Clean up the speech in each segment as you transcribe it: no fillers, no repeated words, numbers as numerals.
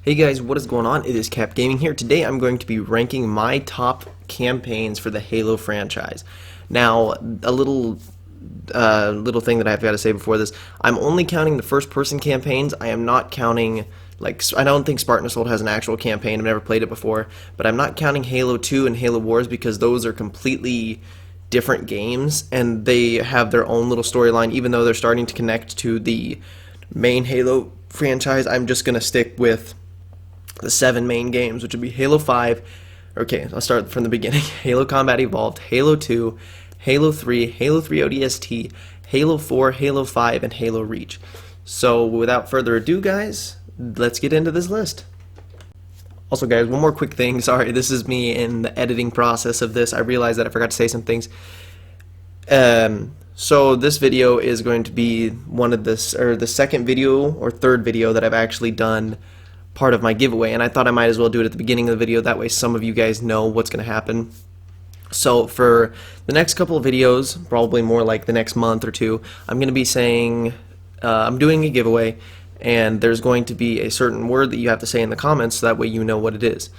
Hey guys, what is going on? It is C.A.P Gaming here. Today I'm going to be ranking my top campaigns for the Halo franchise. Now, a little thing that I've got to say before this, I'm only counting the first-person campaigns. I am not counting, like, I don't think Spartan Assault has an actual campaign. I've never played it before, but I'm not counting Halo 2 and Halo Wars because those are completely different games, and they have their own little storyline, even though they're starting to connect to the main Halo franchise. I'm just going to stick with the 7 main games, which would be Halo 5, okay, I'll start from the beginning, Halo Combat Evolved, Halo 2, Halo 3, Halo 3 ODST, Halo 4, Halo 5, and Halo Reach. So without further ado, guys, let's get into this list. Also, guys, one more quick thing, sorry, this is me in the editing process of this. I realized that I forgot to say some things. So this video is going to be the second video or third video that I've actually done part of my giveaway, and I thought I might as well do it at the beginning of the video, that way some of you guys know what's going to happen. So for the next couple of videos, probably more like the next month or two, I'm going to be saying I'm doing a giveaway, and there's going to be a certain word that you have to say in the comments, so that way you know what it is.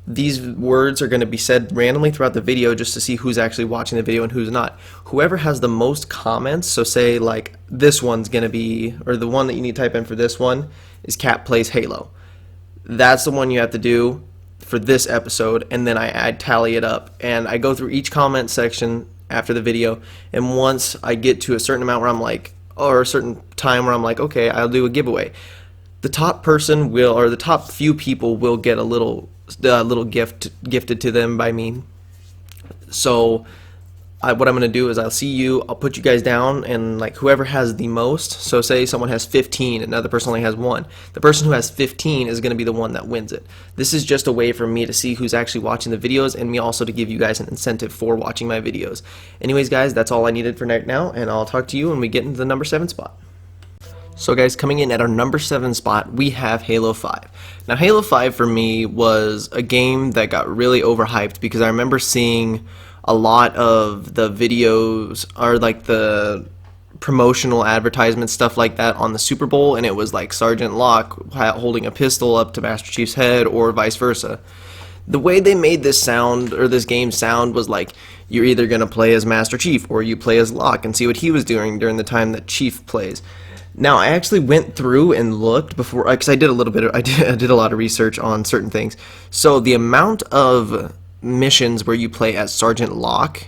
These words are going to be said randomly throughout the video just to see who's actually watching the video and who's not. Whoever has the most comments, so say like this one's going to be, or the one that you need to type in for this one is C.A.P Plays Halo. That's the one you have to do for this episode, and then I tally it up, and I go through each comment section after the video, and once I get to a certain amount where I'm like, or a certain time where I'm like, okay, I'll do a giveaway. The top person will, or the top few people will get a little gift gifted to them by me. So what I'm going to do is I'll see you, I'll put you guys down, and like whoever has the most, so say someone has 15 and another person only has 1, the person who has 15 is going to be the one that wins it. This is just a way for me to see who's actually watching the videos, and me also to give you guys an incentive for watching my videos. Anyways, guys, that's all I needed for right now, and I'll talk to you when we get into the number 7 spot. So guys, coming in at our number 7 spot, we have Halo 5. Now Halo 5 for me was a game that got really overhyped because I remember seeing a lot of the videos, or like the promotional advertisements, stuff like that on the Super Bowl, and it was like Sergeant Locke holding a pistol up to Master Chief's head, or vice versa. The way they made this sound, or this game sound, was like you're either going to play as Master Chief or you play as Locke and see what he was doing during the time that Chief plays. Now I actually went through and looked before, because I did a little bit I did a lot of research on certain things. So the amount of missions where you play as Sergeant Locke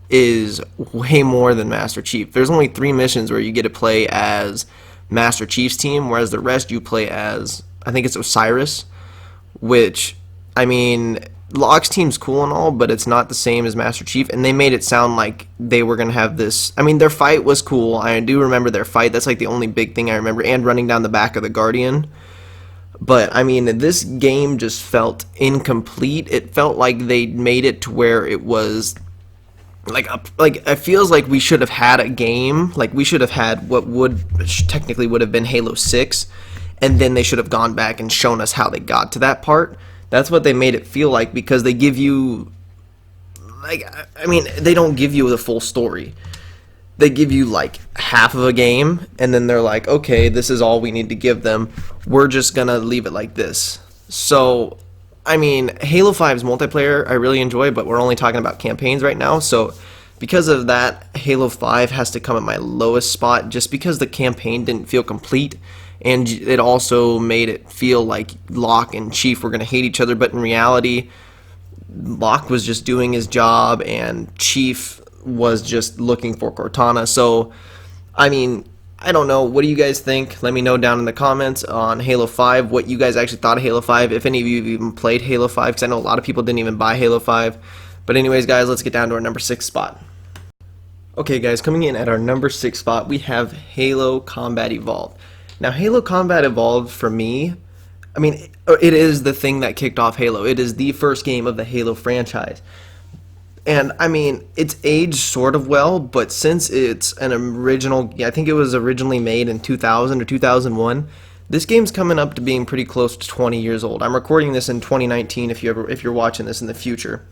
is way more than Master Chief. There's only 3 missions where you get to play as Master Chief's team, whereas the rest you play as, I think it's Osiris, which, I mean, Locke's team's cool and all, but it's not the same as Master Chief, and they made it sound like they were going to have this, I mean, their fight was cool. I do remember their fight. That's like the only big thing I remember, and running down the back of the Guardian. But I mean, this game just felt incomplete. It felt like they made it to where it was like it feels like we should have had a game, like we should have had what technically would have been Halo 6, and then they should have gone back and shown us how they got to that part. That's what they made it feel like, because they give you, like, I mean, they don't give you the full story. They give you like half of a game, and then they're like, okay, this is all we need to give them. We're just gonna leave it like this. So, I mean, Halo 5's multiplayer I really enjoy, but we're only talking about campaigns right now. So, because of that, Halo 5 has to come at my lowest spot, just because the campaign didn't feel complete, and it also made it feel like Locke and Chief were gonna hate each other. But in reality, Locke was just doing his job, and Chief was just looking for Cortana. So, I mean, I don't know. What do you guys think? Let me know down in the comments on Halo 5 what you guys actually thought of Halo 5, if any of you have even played Halo 5, because I know a lot of people didn't even buy Halo 5. But anyways, guys, let's get down to our number 6 spot. Okay, guys, coming in at our number 6 spot, we have Halo Combat Evolved. Now, Halo Combat Evolved, for me, I mean, it is the thing that kicked off Halo. It is the first game of the Halo franchise. And, I mean, it's aged sort of well, but since it's an original, I think it was originally made in 2000 or 2001, this game's coming up to being pretty close to 20 years old. I'm recording this in 2019 if you're watching this in the future.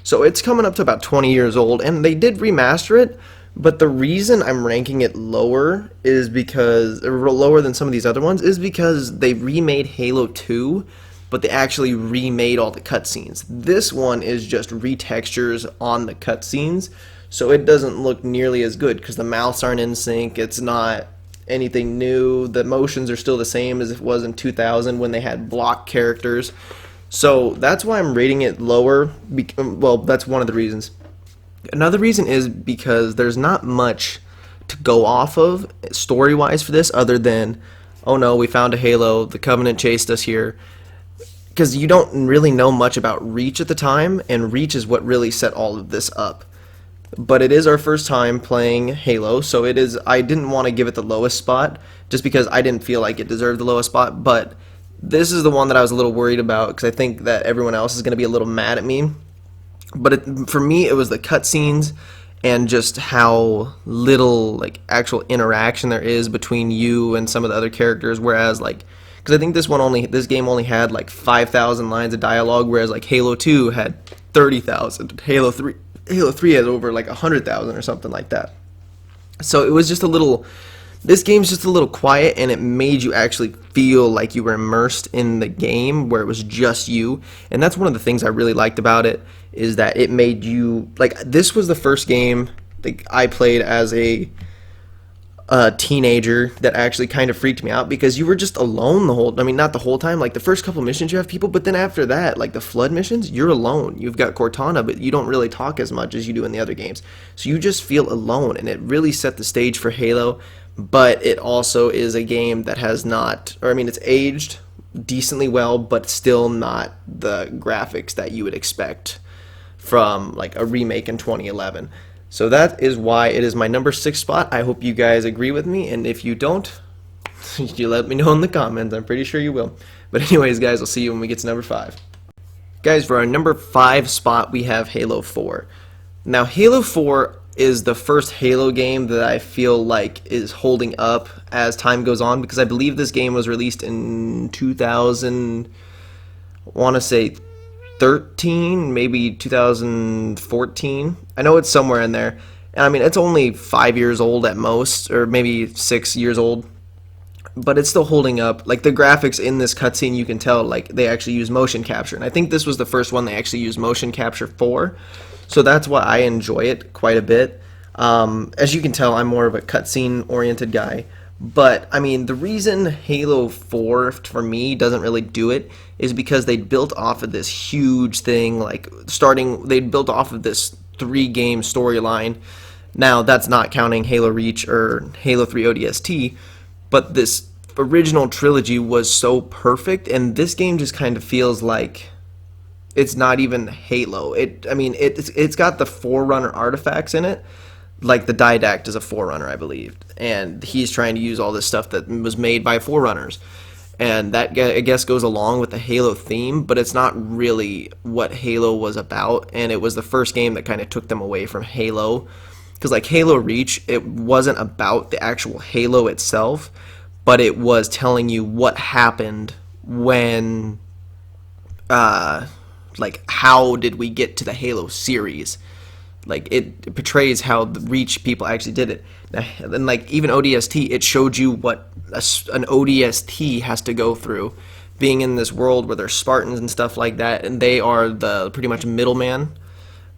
So it's coming up to about 20 years old, and they did remaster it, But the reason I'm ranking it lower is because, or lower than some of these other ones, is because they remade Halo 2, but they actually remade all the cutscenes. This one is just retextures on the cutscenes, so it doesn't look nearly as good because the mouths aren't in sync. It's not anything new. The motions are still the same as it was in 2000 when they had block characters. So that's why I'm rating it lower. Well, that's one of the reasons. Another reason is because there's not much to go off of story-wise for this other than, oh no, we found a Halo, the Covenant chased us here. Because you don't really know much about Reach at the time, and Reach is what really set all of this up. But it is our first time playing Halo, so it is. I didn't want to give it the lowest spot, just because I didn't feel like it deserved the lowest spot, but this is the one that I was a little worried about, because I think that everyone else is going to be a little mad at me. But for me, it was the cutscenes and just how little like actual interaction there is between you and some of the other characters. Whereas because I think this game only had like 5,000 lines of dialogue, whereas like Halo 2 had 30,000. Halo 3 had over like 100,000 or something like that. So it was just a little. This game's just a little quiet, and it made you actually feel like you were immersed in the game where it was just you. And that's one of the things I really liked about it, is that it made you, like, this was the first game like I played as a teenager that actually kind of freaked me out, because you were just alone not the whole time. Like, the first couple missions you have people, but then after that, like the flood missions, you're alone. You've got Cortana, but you don't really talk as much as you do in the other games. So you just feel alone, and it really set the stage for Halo. But it also is a game that has not, it's aged decently well, but still not the graphics that you would expect from like a remake in 2011. So that is why it is my number 6 spot. I hope you guys agree with me, and if you don't, you let me know in the comments. I'm pretty sure you will. But anyways, guys, I'll see you when we get to number 5. Guys, for our number 5 spot, we have Halo 4. Now, Halo 4 is the first Halo game that I feel like is holding up as time goes on, because I believe this game was released in 2000, I want to say 13, maybe 2014. I know it's somewhere in there. And it's only 5 years old at most, or maybe 6 years old. But it's still holding up. Like, the graphics in this cutscene, you can tell like they actually use motion capture. And I think this was the first one they actually used motion capture for. So that's why I enjoy it quite a bit. As you can tell, I'm more of a cutscene oriented guy. But, the reason Halo 4, for me, doesn't really do it is because they built off of this huge thing, they built off of this 3-game storyline. Now, that's not counting Halo Reach or Halo 3 ODST, but this original trilogy was so perfect, and this game just kind of feels like it's not even Halo. It's got the Forerunner artifacts in it. Like, the Didact is a Forerunner, I believe, and he's trying to use all this stuff that was made by Forerunners, and that, I guess, goes along with the Halo theme, but it's not really what Halo was about, and it was the first game that kind of took them away from Halo, because like Halo Reach, it wasn't about the actual Halo itself, but it was telling you what happened when, how did we get to the Halo series. Like, it portrays how the Reach people actually did it. And like, even ODST, it showed you what an ODST has to go through, being in this world where there's Spartans and stuff like that, and they are the pretty much middleman.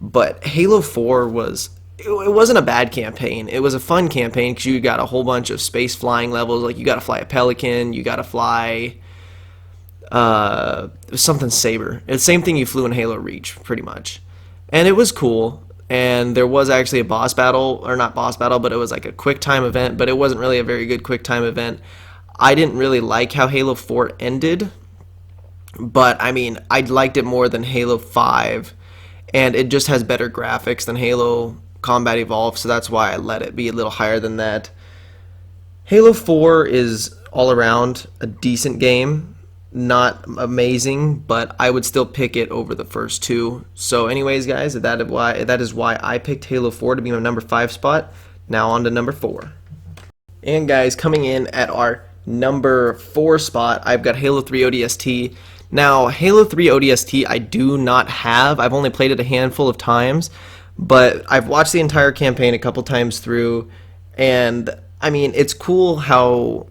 But Halo 4 it wasn't a bad campaign. It was a fun campaign because you got a whole bunch of space flying levels. Like, you got to fly a Pelican, you got to fly something Saber. It's the same thing you flew in Halo Reach, pretty much. And it was cool. And there was actually a boss battle, or not boss battle, but it was like a quick time event, but it wasn't really a very good quick time event. I didn't really like how Halo 4 ended, but I liked it more than Halo 5, and it just has better graphics than Halo Combat Evolved, so that's why I let it be a little higher than that. Halo 4 is all around a decent game. Not amazing, but I would still pick it over the first two. So anyways, guys, that is why I picked Halo 4 to be my number 5 spot. Now on to number 4. And guys, coming in at our number 4 spot, I've got Halo 3 ODST. Now, Halo 3 ODST I do not have. I've only played it a handful of times, But I've watched the entire campaign a couple times through, and I mean, it's cool how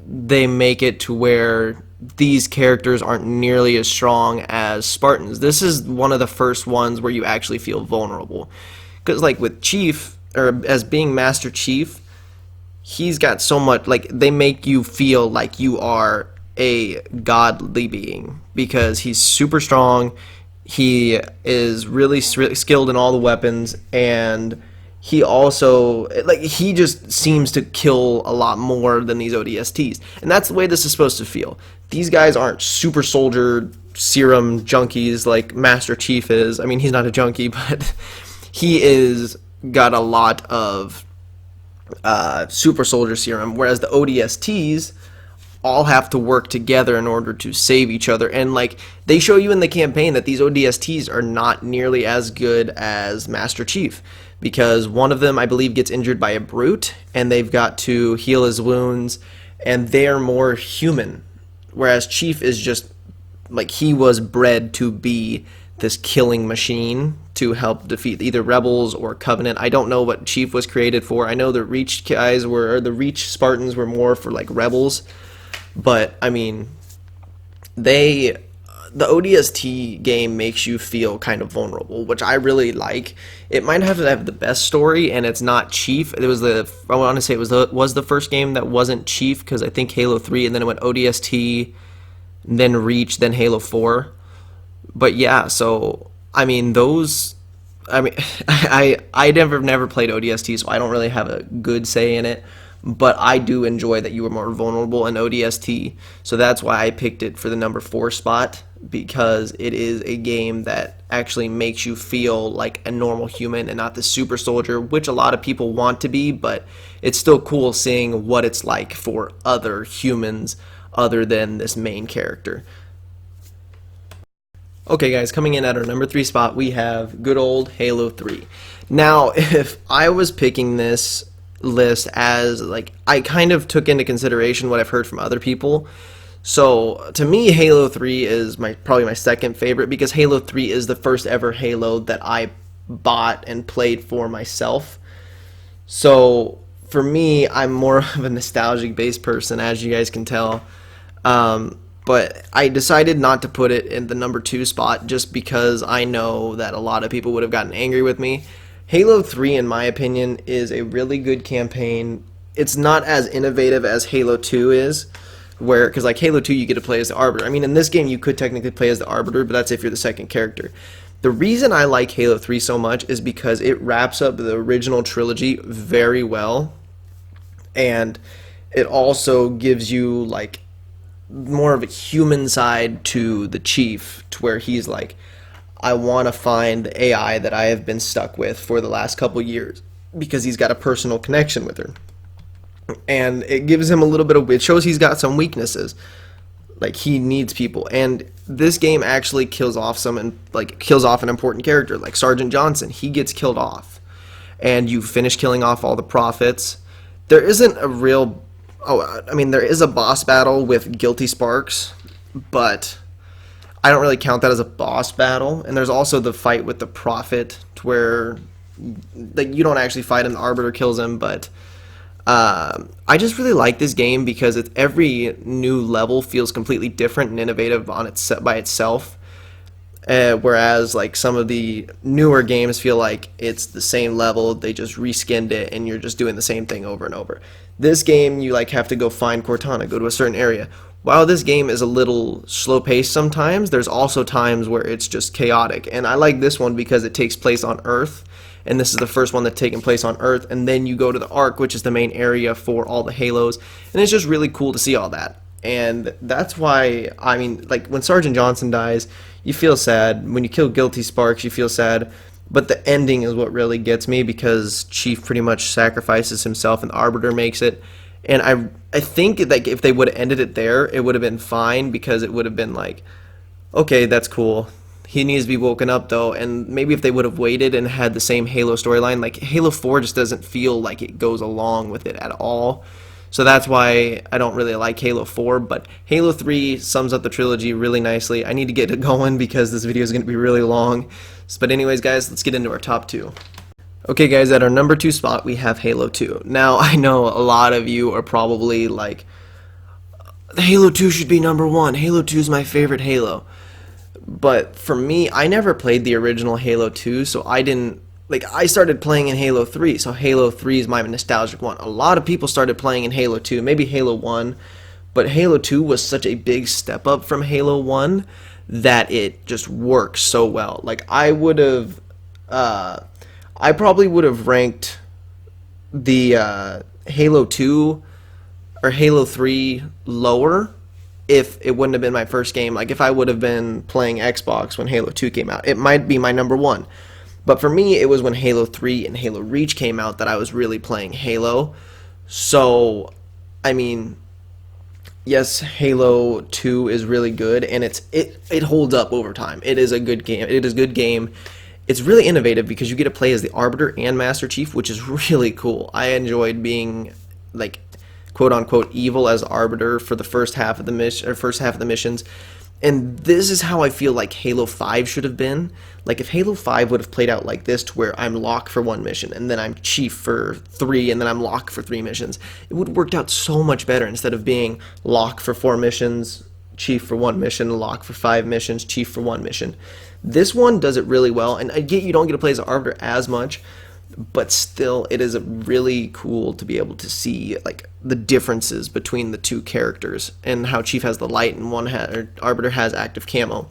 they make it to where these characters aren't nearly as strong as Spartans. This is one of the first ones where you actually feel vulnerable. Because, like, with Chief, or as being Master Chief, he's got so much, like, they make you feel like you are a godly being because he's super strong. He is really skilled in all the weapons, and he also, like, he just seems to kill a lot more than these ODSTs, and that's the way this is supposed to feel. These guys aren't super soldier serum junkies like Master Chief is. I mean, he's not a junkie, but he is got a lot of super soldier serum, whereas the ODSTs all have to work together in order to save each other. And like, they show you in the campaign that these ODSTs are not nearly as good as Master Chief, because one of them, I believe, gets injured by a brute and they've got to heal his wounds, and they're more human, whereas Chief is just like, he was bred to be this killing machine to help defeat either rebels or Covenant. I don't know what Chief was created for. I know the Reach guys were, or the Reach Spartans were more for like rebels. But I mean, the ODST game makes you feel kind of vulnerable, which I really like. It might have to have the best story, and it's not Chief. It was I want to say it was the first game that wasn't Chief, because I think Halo 3, and then it went ODST, then Reach, then Halo 4. But yeah, so I mean, I never played ODST, so I don't really have a good say in it. But I do enjoy that you were more vulnerable in ODST, so that's why I picked it for the number 4 spot, because it is a game that actually makes you feel like a normal human and not the super soldier, which a lot of people want to be, but it's still cool seeing what it's like for other humans other than this main character. Okay guys, coming in at our number 3 spot, we have good old Halo 3. Now, if I was picking this list, as like, I kind of took into consideration what I've heard from other people. So to me, Halo 3 is probably my second favorite, because Halo 3 is the first ever Halo that I bought and played for myself. So for me, I'm more of a nostalgic based person, as you guys can tell. But I decided not to put it in the number 2 spot just because I know that a lot of people would have gotten angry with me. Halo 3, in my opinion, is a really good campaign. It's not as innovative as Halo 2 is, because like Halo 2 you get to play as the Arbiter. I mean, in this game you could technically play as the Arbiter, but that's if you're the second character. The reason I like Halo 3 so much is because it wraps up the original trilogy very well, and it also gives you like more of a human side to the Chief, to where he's like, I want to find the AI that I have been stuck with for the last couple years, because he's got a personal connection with her. And it gives him a little bit of, it shows he's got some weaknesses. Like, he needs people. And this game actually kills off an important character, like Sergeant Johnson. He gets killed off. And you finish killing off all the prophets. There isn't a real, there is a boss battle with Guilty Sparks, but I don't really count that as a boss battle. And there's also the fight with the Prophet, to where like, you don't actually fight him, the Arbiter kills him. But I just really like this game because every new level feels completely different and innovative by itself. Whereas like some of the newer games feel like it's the same level, they just reskinned it and you're just doing the same thing over and over. This game, you like have to go find Cortana, go to a certain area. While this game is a little slow paced sometimes, there's also times where it's just chaotic. And I like this one because it takes place on Earth, and this is the first one that's taken place on Earth, and then you go to the Ark, which is the main area for all the Halos, and it's just really cool to see all that. And that's why, I mean, like, when Sergeant Johnson dies, you feel sad. When you kill Guilty Sparks, you feel sad. But the ending is what really gets me, because Chief pretty much sacrifices himself and the Arbiter makes it. And I think like if they would have ended it there, it would have been fine, because it would have been like, okay, that's cool. He needs to be woken up though. And maybe if they would have waited and had the same Halo storyline, like Halo 4 just doesn't feel like it goes along with it at all. So that's why I don't really like Halo 4, but Halo 3 sums up the trilogy really nicely. I need to get it going because this video is going to be really long. But anyways, guys, let's get into our top 2. Okay, guys, at our number 2 spot, we have Halo 2. Now, I know a lot of you are probably like, Halo 2 should be number 1. Halo 2 is my favorite Halo. But for me, I never played the original Halo 2, so I started playing in Halo 3, so Halo 3 is my nostalgic one. A lot of people started playing in Halo 2, maybe Halo 1, but Halo 2 was such a big step up from Halo 1 that it just works so well. Like, I probably would have ranked the Halo 2 or Halo 3 lower if it wouldn't have been my first game. Like, if I would have been playing Xbox when Halo 2 came out, it might be my number 1. But for me, it was when Halo 3 and Halo Reach came out that I was really playing Halo. So, I mean, yes, Halo 2 is really good, and it holds up over time. It is a good game. It is a good game. It's really innovative because you get to play as the Arbiter and Master Chief, which is really cool. I enjoyed being, like, quote-unquote evil as Arbiter for the first half of the missions. And this is how I feel like Halo 5 should have been. Like, if Halo 5 would have played out like this, to where I'm Locke for 1 mission, and then I'm Chief for 3, and then I'm Locke for 3 missions, it would have worked out so much better instead of being Locke for 4 missions, Chief for 1 mission, Locke for 5 missions, Chief for 1 mission. This one does it really well, and I get you don't get to play as Arbiter as much, but still, it is really cool to be able to see, like, the differences between the two characters and how Chief has the light and Arbiter has active camo.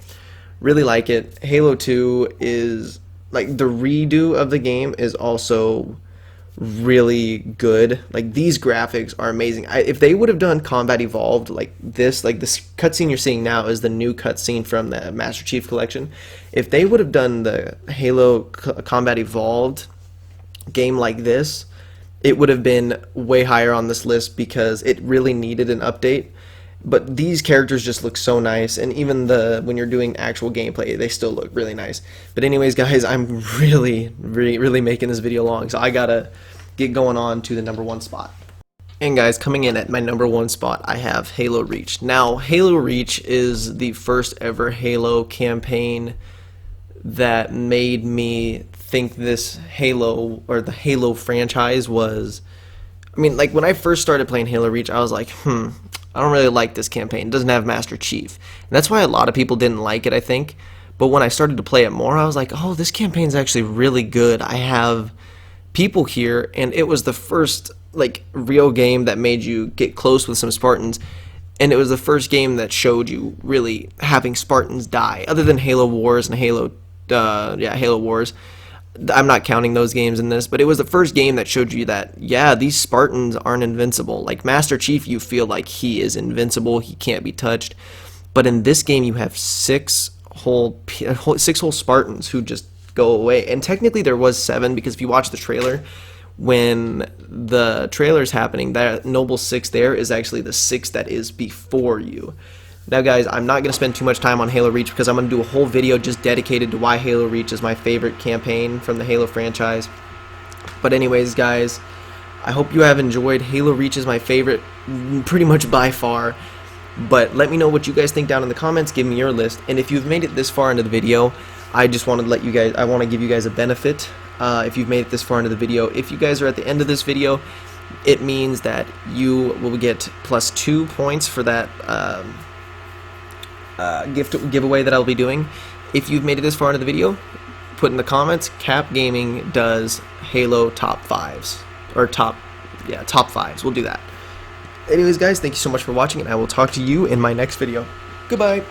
Really like it. Halo 2 is, like, the redo of the game is also really good. Like, these graphics are amazing. If they would have done Combat Evolved like this cutscene you're seeing now is the new cutscene from the Master Chief Collection. If they would have done the Halo Combat Evolved game like this, it would have been way higher on this list because it really needed an update. But these characters just look so nice, and even when you're doing actual gameplay, they still look really nice. But anyways, guys, I'm really making this video long, so I gotta get going on to the number 1 spot. And guys, coming in at my number 1 spot, I have Halo Reach. Now, Halo Reach is the first ever Halo campaign that made me think this Halo, or the Halo franchise, was, I mean, like, when I first started playing Halo Reach, I was like, I don't really like this campaign. It doesn't have Master Chief. And that's why a lot of people didn't like it, I think. But when I started to play it more, I was like, oh, this campaign's actually really good. I have people here, and it was the first, like, real game that made you get close with some Spartans. And it was the first game that showed you really having Spartans die, other than Halo Wars and Halo Wars. I'm not counting those games in this, but it was the first game that showed you that, yeah, these Spartans aren't invincible. Like, Master Chief, you feel like he is invincible, he can't be touched. But in this game, you have six whole Spartans who just go away. And technically there was 7, because if you watch the trailer, when the trailer's happening, that Noble 6 there is actually the 6 that is before you. Now, guys, I'm not going to spend too much time on Halo Reach because I'm going to do a whole video just dedicated to why Halo Reach is my favorite campaign from the Halo franchise. But anyways, guys, I hope you have enjoyed. Halo Reach is my favorite, pretty much by far. But let me know what you guys think down in the comments. Give me your list. And if you've made it this far into the video, I just want to I want to give you guys a benefit. If you've made it this far into the video, if you guys are at the end of this video, it means that you will get +2 points for that giveaway that I'll be doing. If you've made it this far into the video, put in the comments, Cap Gaming does Halo top 5s, or top 5s. We'll do that. Anyways, guys, thank you so much for watching, and I will talk to you in my next video. Goodbye.